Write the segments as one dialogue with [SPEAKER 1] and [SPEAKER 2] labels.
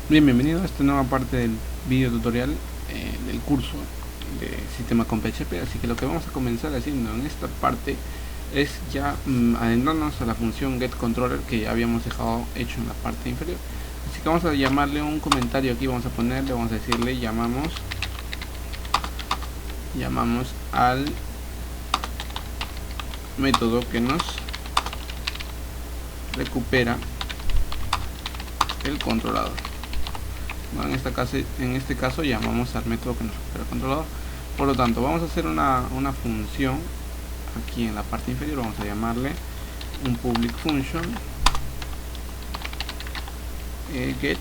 [SPEAKER 1] Bienvenido a esta nueva parte del video tutorial del curso de sistema con PHP. Así que lo que vamos a comenzar haciendo en esta parte es ya adentrarnos a la función getController que ya habíamos dejado hecho en la parte inferior. Así que vamos a llamarle un comentario aquí, vamos a decirle llamamos al método que nos recupera el controlador. Bueno, en este caso llamamos al método que nos recupera el controlador. Por lo tanto, vamos a hacer una función aquí en la parte inferior. Vamos a llamarle un public function get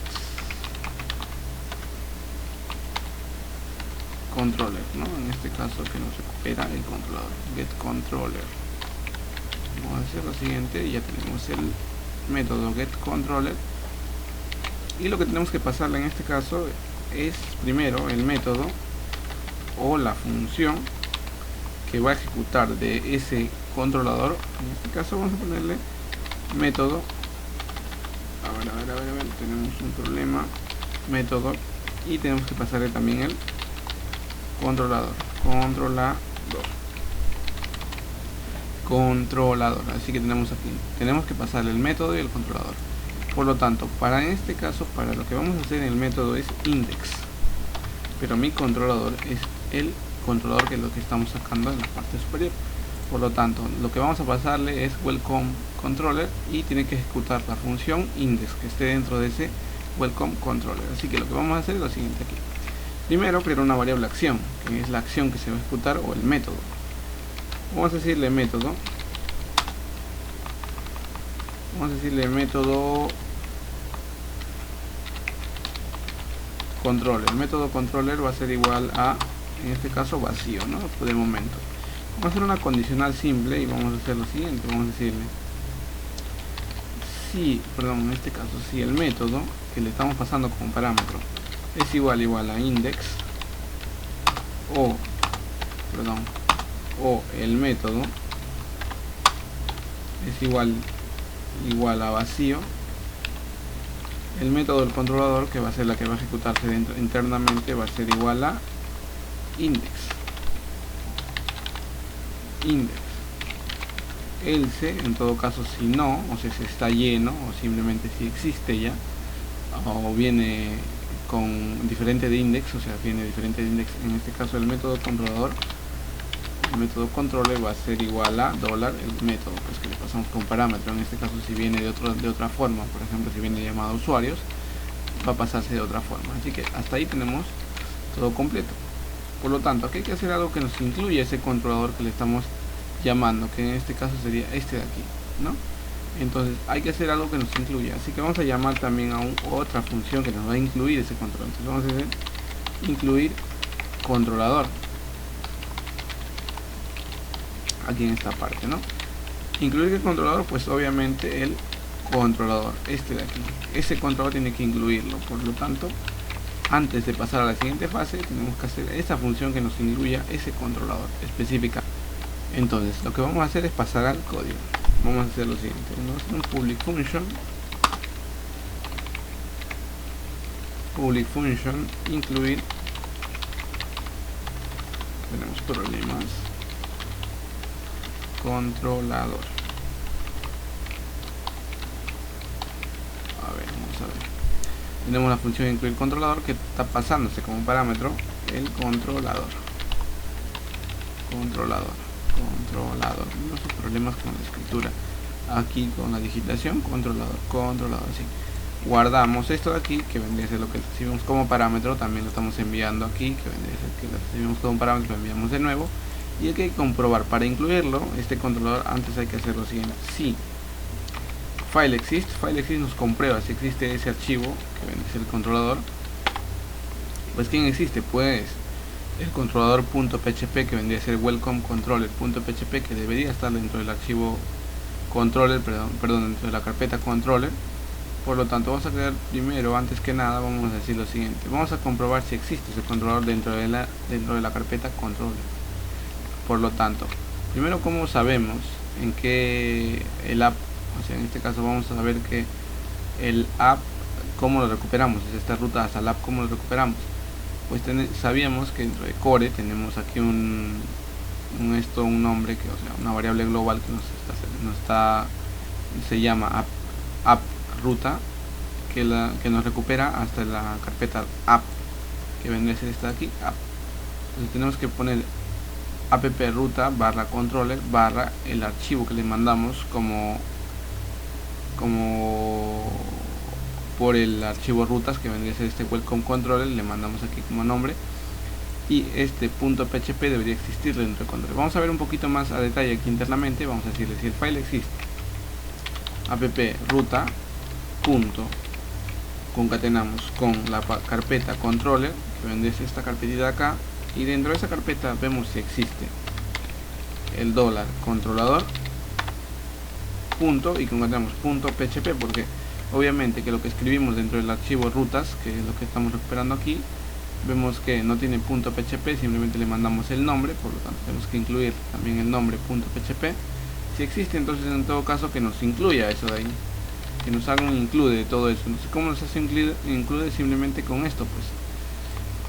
[SPEAKER 1] controller, ¿no? En este caso que nos recupera el controlador, get controller. Vamos a hacer lo siguiente, ya tenemos el método get controller. Y lo que tenemos que pasarle en este caso es primero el método o la función que va a ejecutar de ese controlador. En este caso vamos a ponerle método. A ver, tenemos un problema. Método, y tenemos que pasarle también el controlador. Controlador. Así que tenemos que pasarle el método y el controlador. Por lo tanto, para este caso, para lo que vamos a hacer en el método es index, pero mi controlador es el controlador que es lo que estamos sacando en la parte superior. Por lo tanto, lo que vamos a pasarle es welcome controller y tiene que ejecutar la función index que esté dentro de ese welcome controller. Así que lo que vamos a hacer es lo siguiente aquí. Primero, crear una variable acción, que es la acción que se va a ejecutar, o el método. Vamos a decirle método controller. El método controller va a ser igual a, en este caso, vacío, ¿no? Por el momento. Vamos a hacer una condicional simple y vamos a hacer lo siguiente. Vamos a decirle en este caso, si el método que le estamos pasando como parámetro es igual a index o el método es igual a vacío, el método del controlador, que va a ser la que va a ejecutarse internamente, va a ser igual a index. Else, en todo caso, si no, o sea, si está lleno, o simplemente si existe ya, o viene con diferente de index, o sea, viene diferente de index, en este caso el método controlador, el método controller va a ser igual a $, el método pues que le pasamos con parámetro. En este caso, si viene de otra forma, por ejemplo, si viene llamado usuarios, va a pasarse de otra forma. Así que hasta ahí tenemos todo completo. Por lo tanto, aquí hay que hacer algo que nos incluya ese controlador que le estamos llamando, que en este caso sería este de aquí, ¿no? Entonces hay que hacer algo que nos incluya, así que vamos a llamar también a otra función que nos va a incluir ese controlador. Entonces vamos a hacer incluir controlador aquí en esta parte, ¿no? Incluir el controlador, pues obviamente el controlador, este de aquí, ese controlador tiene que incluirlo. Por lo tanto, antes de pasar a la siguiente fase, tenemos que hacer esa función que nos incluya ese controlador específica. Entonces lo que vamos a hacer es pasar al código. Vamos a hacer lo siguiente, vamos a hacer un public function incluir, tenemos problemas, controlador. Vamos a ver, tenemos la función incluir controlador que está pasándose como parámetro el controlador. Unos problemas con la escritura aquí, con la digitación, controlador, así. Guardamos esto de aquí, que vendría a ser lo que recibimos como parámetro, también lo estamos enviando aquí, que vendría a ser que lo recibimos como parámetro, lo enviamos de nuevo. Y aquí hay que comprobar, para incluirlo, este controlador, antes hay que hacer lo siguiente. Si file exist nos comprueba si existe ese archivo, que vendría a ser el controlador. Pues ¿quién existe? Pues el controlador.php, que vendría a ser welcome controller.php, que debería estar dentro del archivo controller, dentro de la carpeta controller. Por lo tanto, vamos a crear primero, antes que nada, vamos a decir lo siguiente. Vamos a comprobar si existe ese controlador dentro de la carpeta controller. Por lo tanto, primero, ¿cómo sabemos en que el app, o sea, en este caso vamos a ver que el app ¿cómo lo recuperamos? Es esta ruta hasta la app, ¿cómo lo recuperamos? Pues sabíamos que dentro de core tenemos aquí un nombre, que, o sea, una variable global que se llama app ruta, que nos recupera hasta la carpeta app, que vendría a ser esta de aquí, app. Entonces tenemos que poner app ruta barra controller barra el archivo que le mandamos como por el archivo rutas, que vendría a ser este welcome controller, le mandamos aquí como nombre, y este .php debería existir dentro de controller. Vamos a ver un poquito más a detalle aquí internamente. Vamos a decirle, si el file existe, app ruta concatenamos con la carpeta controller, que vendría a ser esta carpetita de acá, y dentro de esa carpeta vemos si existe el $controlador punto, y concatenamos .php, porque obviamente que lo que escribimos dentro del archivo rutas, que es lo que estamos recuperando aquí, vemos que no tiene .php, simplemente le mandamos el nombre, por lo tanto tenemos que incluir también el nombre .php. Si existe, entonces en todo caso que nos incluya eso de ahí, que nos haga un include de todo eso. Entonces, ¿cómo nos hace include? Simplemente con esto, pues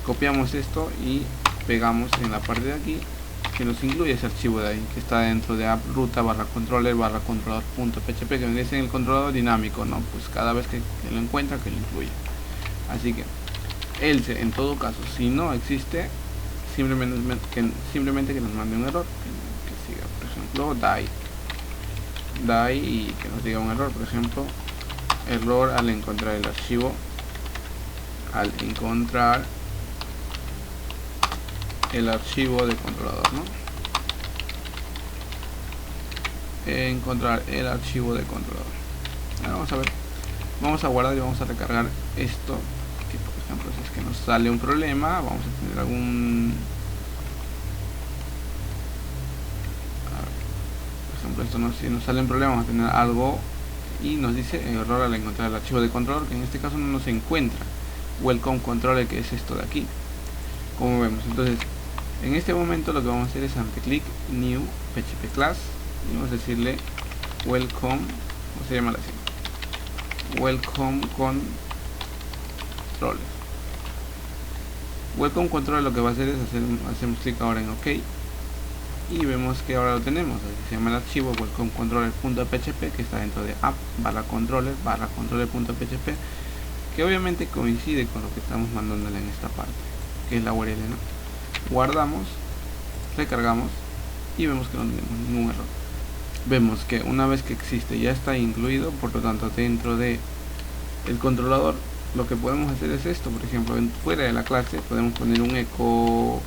[SPEAKER 1] copiamos esto y pegamos en la parte de aquí, que nos incluye ese archivo de ahí, que está dentro de app ruta barra controller barra controlador.php, que vendría a ser el controlador dinámico, ¿no? Pues cada vez que lo encuentra, que lo incluya. Así que else, en todo caso, si no existe, simplemente que nos mande un error, que siga, por ejemplo, die, y que nos diga un error, por ejemplo, error al encontrar el archivo, de controlador, ¿no? Encontrar el archivo de controlador. Ahora vamos a ver, vamos a guardar y vamos a recargar esto, que por ejemplo, si es que nos sale un problema, vamos a tener algún, por ejemplo, esto si nos sale un problema, vamos a tener algo y nos dice error al encontrar el archivo de controlador, que en este caso no nos encuentra welcome controller, que es esto de aquí, como vemos. Entonces en este momento lo que vamos a hacer es click new php class y vamos a decirle welcome, ¿cómo se llama así? Welcome controller. Welcome controller lo que va a hacer es hacemos clic ahora en OK y vemos que ahora lo tenemos. Así se llama el archivo welcome controller.php, que está dentro de app barra controller.php, que obviamente coincide con lo que estamos mandándole en esta parte, que es la URL, ¿no? Guardamos, recargamos y vemos que no tenemos ningún error. Vemos que una vez que existe ya está incluido, por lo tanto dentro de el controlador lo que podemos hacer es esto. Por ejemplo, fuera de la clase podemos poner un eco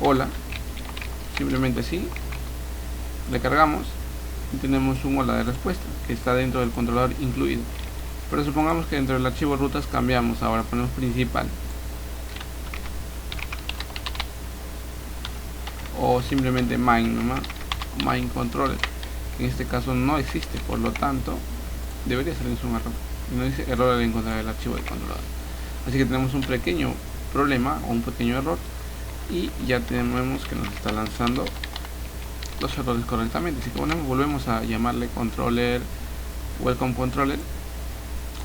[SPEAKER 1] hola, simplemente así, recargamos y tenemos un hola de respuesta que está dentro del controlador incluido. Pero supongamos que dentro del archivo rutas cambiamos, ahora ponemos principal, o simplemente main nomás, main controller, que en este caso no existe, por lo tanto debería salirnos un error y nos dice error al encontrar el archivo del controlador. Así que tenemos un pequeño problema o un pequeño error y ya tenemos que nos está lanzando los errores correctamente. Así que volvemos a llamarle controller, welcome controller.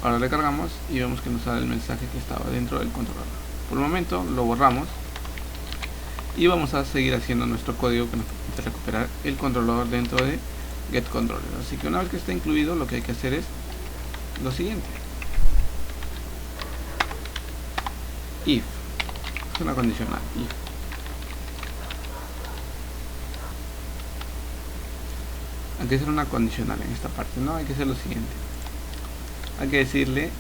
[SPEAKER 1] Ahora recargamos y vemos que nos sale el mensaje que estaba dentro del controlador. Por el momento lo borramos y vamos a seguir haciendo nuestro código que nos permite recuperar el controlador dentro de getController. Así que una vez que está incluido, lo que hay que hacer es lo siguiente: if, es una condicional, if hay que hacer una condicional en esta parte, ¿no? Hay que hacer lo siguiente: hay que decirle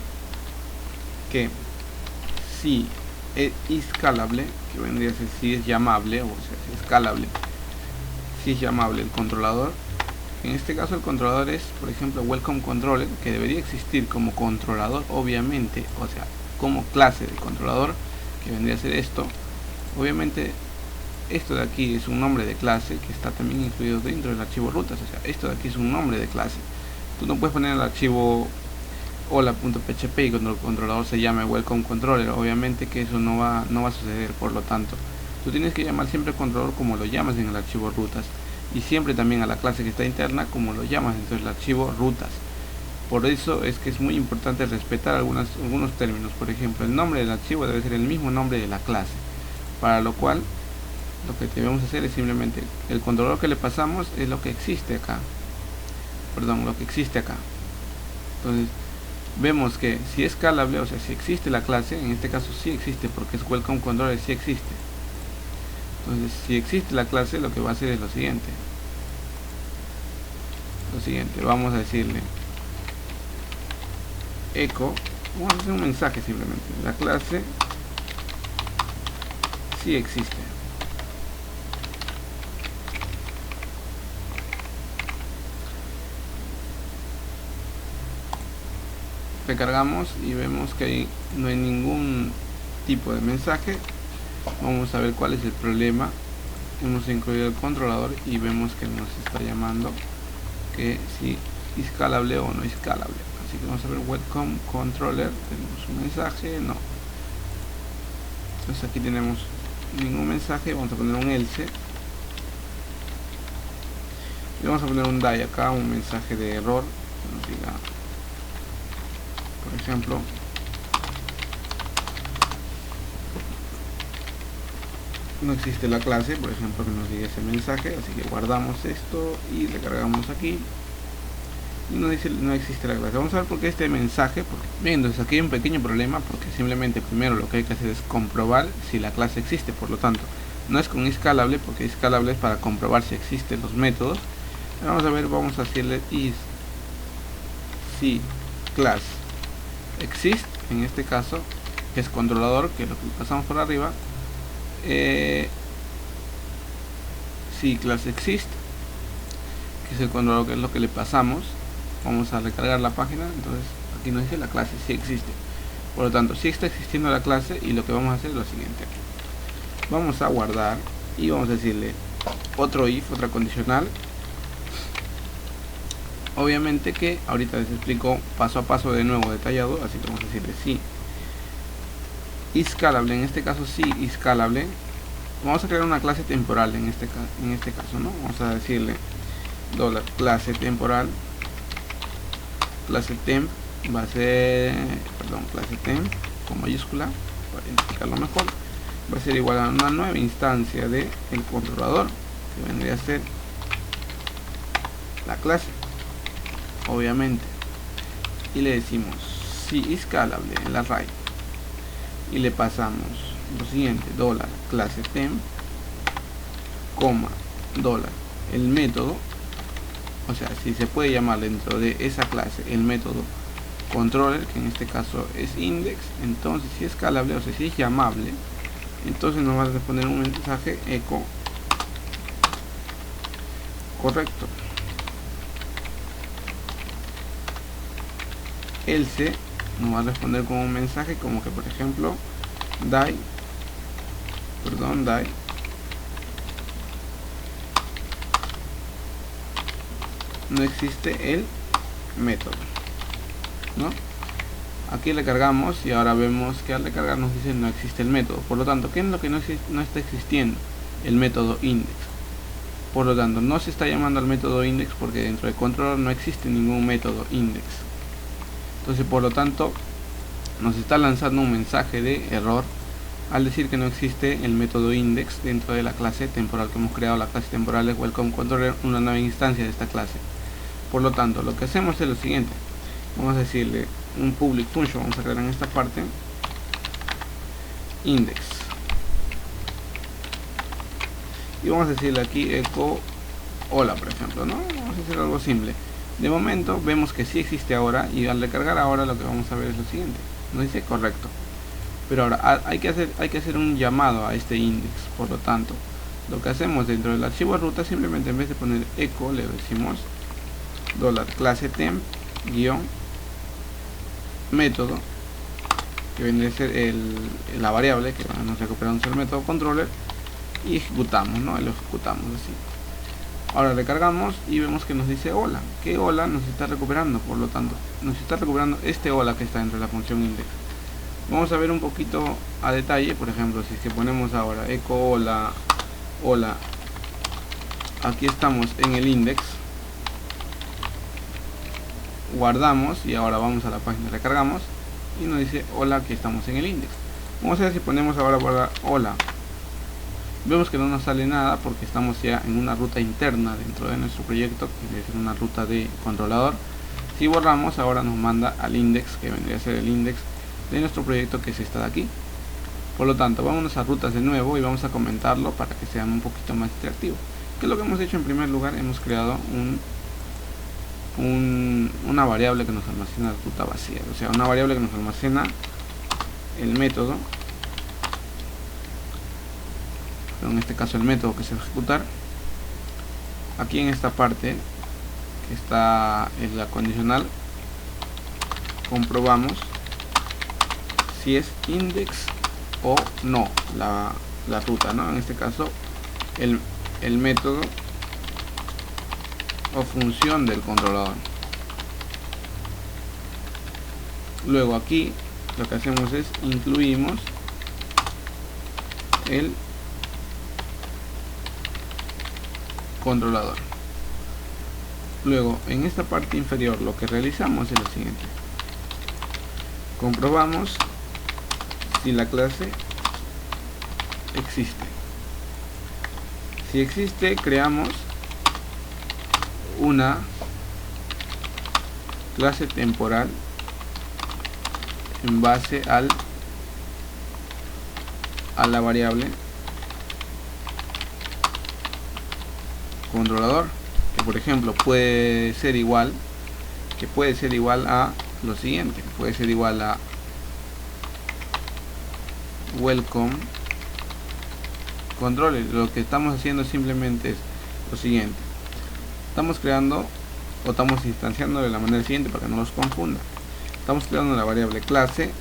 [SPEAKER 1] que si es escalable, que vendría a ser si es llamable, o sea, si es escalable, si es llamable el controlador. En este caso el controlador es, por ejemplo, welcome controller, que debería existir como controlador, obviamente, o sea, como clase de controlador, que vendría a ser esto. Obviamente esto de aquí es un nombre de clase que está también incluido dentro del archivo rutas, o sea, esto de aquí es un nombre de clase. Tú no puedes poner el archivo hola.php y cuando el controlador se llame welcome controller, obviamente que eso no va a suceder. Por lo tanto, tú tienes que llamar siempre al controlador como lo llamas en el archivo rutas, y siempre también a la clase que está interna como lo llamas dentro del archivo rutas. Por eso es que es muy importante respetar algunos términos. Por ejemplo, el nombre del archivo debe ser el mismo nombre de la clase, para lo cual lo que debemos hacer es simplemente el controlador que le pasamos es lo que existe acá, lo que existe acá. Entonces vemos que si es escalable, o sea, si existe la clase, en este caso sí existe porque es welcome controller, sí existe. Entonces si existe la clase, lo que va a hacer es lo siguiente, vamos a decirle echo, vamos a hacer un mensaje simplemente, la clase sí existe. Recargamos y vemos que ahí no hay ningún tipo de mensaje. Vamos a ver cuál es el problema. Hemos incluido el controlador y vemos que nos está llamando que si es escalable o no es escalable. Así que vamos a ver welcome controller, tenemos un mensaje, no. Entonces aquí tenemos ningún mensaje, vamos a poner un else y vamos a poner un die acá, un mensaje de error que nos diga, por ejemplo, no existe la clase, por ejemplo, que nos diga ese mensaje. Así que guardamos esto y recargamos aquí y nos dice no existe la clase. Vamos a ver por qué este mensaje, bien, entonces aquí hay un pequeño problema, porque simplemente primero lo que hay que hacer es comprobar si la clase existe. Por lo tanto, no es con escalable, porque escalable es para comprobar si existen los métodos. Vamos a ver, vamos a decirle is si class exist, en este caso que es controlador, que es lo que pasamos por arriba. Si class exist, que es el controlador, que es lo que le pasamos. Vamos a recargar la página, entonces aquí nos dice la clase si existe. Por lo tanto, si está existiendo la clase, y lo que vamos a hacer es lo siguiente, vamos a guardar y vamos a decirle otro if, otra condicional. Obviamente que ahorita les explico paso a paso de nuevo detallado, así que vamos a decirle si escalable, en este caso si escalable. Vamos a crear una clase temporal en este caso, ¿no? Vamos a decirle $clase temporal, clase temp va a ser, clase temp con mayúscula para identificarlo mejor, va a ser igual a una nueva instancia de el controlador, que vendría a ser la clase, obviamente, y le decimos si escalable en la array y le pasamos lo siguiente, $clase temp, el método, o sea, si se puede llamar dentro de esa clase el método controller, que en este caso es index. Entonces si es escalable, o sea, si es llamable, entonces nos va a responder un mensaje echo correcto. Else nos va a responder con un mensaje como que, por ejemplo, die no existe el método, ¿no? Aquí le cargamos y ahora vemos que al recargar nos dice no existe el método. Por lo tanto, ¿qué es lo que no está existiendo? El método index. Por lo tanto, no se está llamando al método index porque dentro de controller no existe ningún método index. Entonces, por lo tanto, nos está lanzando un mensaje de error al decir que no existe el método index dentro de la clase temporal que hemos creado. La clase temporal es welcome controller, una nueva instancia de esta clase. Por lo tanto, lo que hacemos es lo siguiente, vamos a decirle un public function, vamos a crear en esta parte index y vamos a decirle aquí echo hola, por ejemplo, ¿no? Vamos a hacer algo simple. De momento vemos que sí existe ahora, y al recargar ahora lo que vamos a ver es lo siguiente, nos dice correcto. Pero ahora hay que hacer un llamado a este index. Por lo tanto, lo que hacemos dentro del archivo ruta, simplemente en vez de poner echo le decimos $clase temp método, que viene a ser la variable que nos recuperamos el método controller, y ejecutamos, ¿no? Lo ejecutamos así. Ahora recargamos y vemos que nos dice hola, que hola nos está recuperando. Por lo tanto, nos está recuperando este hola que está dentro de la función index. Vamos a ver un poquito a detalle. Por ejemplo, si es que ponemos ahora echo hola, aquí estamos en el index. guardamos y ahora vamos a la página, recargamos y nos dice hola, aquí estamos en el index. Vamos a ver si ponemos ahora hola. Vemos que no nos sale nada porque estamos ya en una ruta interna dentro de nuestro proyecto, que debe ser una ruta de controlador. Si borramos, ahora nos manda al index, que vendría a ser el index de nuestro proyecto, que es esta de aquí. Por lo tanto, vámonos a rutas de nuevo y vamos a comentarlo para que sean un poquito más interactivos. ¿Qué es lo que hemos hecho? En primer lugar, hemos creado una variable que nos almacena la ruta vacía, o sea, una variable que nos almacena el método, pero en este caso el método que se va a ejecutar. Aquí en esta parte que está en la condicional, comprobamos si es index o no la ruta, ¿no? En este caso el método o función del controlador. Luego aquí lo que hacemos es incluimos el controlador. Luego en esta parte inferior lo que realizamos es lo siguiente: comprobamos si la clase existe. Si existe, creamos una clase temporal en base a la variable controlador, que por ejemplo puede ser igual a lo siguiente, puede ser igual a welcome controller. Lo que estamos haciendo simplemente es lo siguiente: estamos creando o estamos instanciando de la manera siguiente para que no los confunda. Estamos creando la variable clase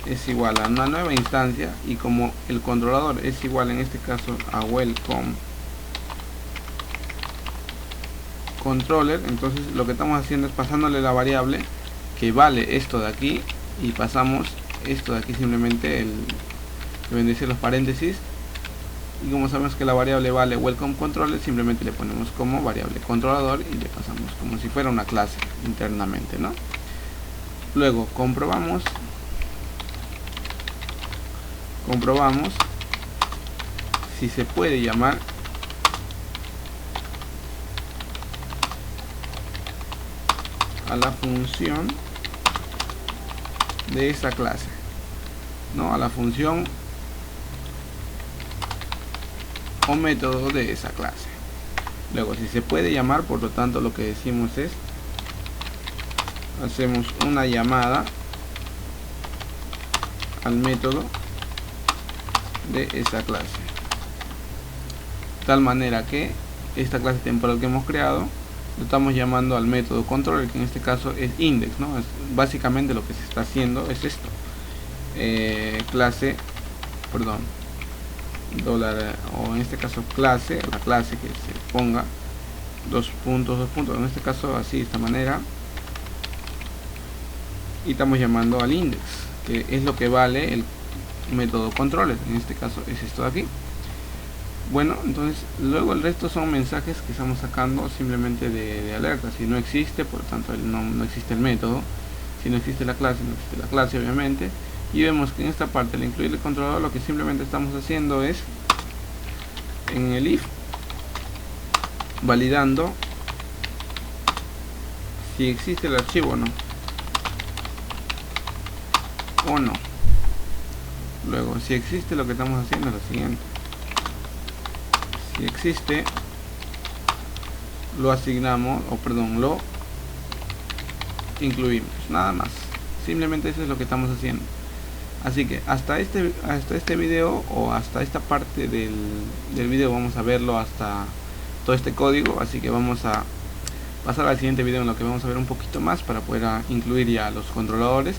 [SPEAKER 1] es igual a una nueva instancia, y como el controlador es igual en este caso a welcome controller, entonces lo que estamos haciendo es pasándole la variable que vale esto de aquí, y pasamos esto de aquí simplemente el que vendría a ser los paréntesis, y como sabemos que la variable vale welcome controller, simplemente le ponemos como variable controlador y le pasamos como si fuera una clase internamente, ¿no? Luego comprobamos si se puede llamar a la función de esa clase, no a la función o método de esa clase. Luego, si se puede llamar, por lo tanto lo que decimos es hacemos una llamada al método de esa clase, de tal manera que esta clase temporal que hemos creado lo estamos llamando al método controller, que en este caso es index, ¿no? Es básicamente lo que se está haciendo es esto: clase, perdón, dólar, o en este caso clase, la clase que se ponga dos puntos, en este caso así, de esta manera, y estamos llamando al index, que es lo que vale el método controller, en este caso es esto de aquí. Bueno, entonces luego el resto son mensajes que estamos sacando simplemente de alerta. Si no existe, por lo tanto no existe el método. Si no existe la clase, no existe la clase, obviamente. Y vemos que en esta parte, al incluir el controlador, lo que simplemente estamos haciendo es en el if validando si existe el archivo o no. Luego, si existe, lo que estamos haciendo es lo siguiente: si existe, lo asignamos, lo incluimos, nada más. Simplemente eso es lo que estamos haciendo. Así que hasta este video, o hasta esta parte del video, vamos a verlo hasta todo este código. Así que vamos a pasar al siguiente video, en lo que vamos a ver un poquito más para poder incluir ya los controladores.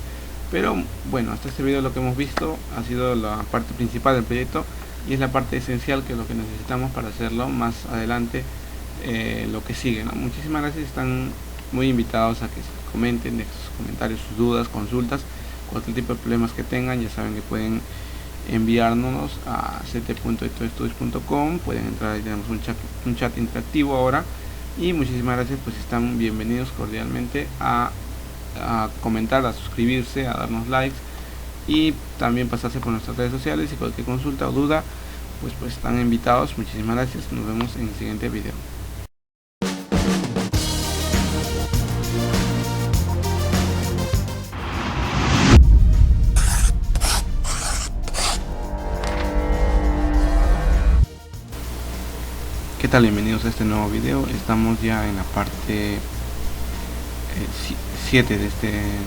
[SPEAKER 1] Pero bueno, hasta este video lo que hemos visto ha sido la parte principal del proyecto, y es la parte esencial, que es lo que necesitamos para hacerlo más adelante, lo que sigue, ¿no? Muchísimas gracias, están muy invitados a que comenten en sus comentarios sus dudas, consultas, cualquier tipo de problemas que tengan. Ya saben que pueden enviárnoslos a ct.etoestudios.com, pueden entrar, ahí tenemos un chat interactivo ahora, y muchísimas gracias, pues están bienvenidos cordialmente a a comentar, a suscribirse, a darnos likes y también pasarse por nuestras redes sociales. Y cualquier consulta o duda, pues están invitados. Muchísimas gracias, nos vemos en el siguiente video. ¿Qué tal? Bienvenidos a este nuevo video. Estamos ya en la parte 7 de este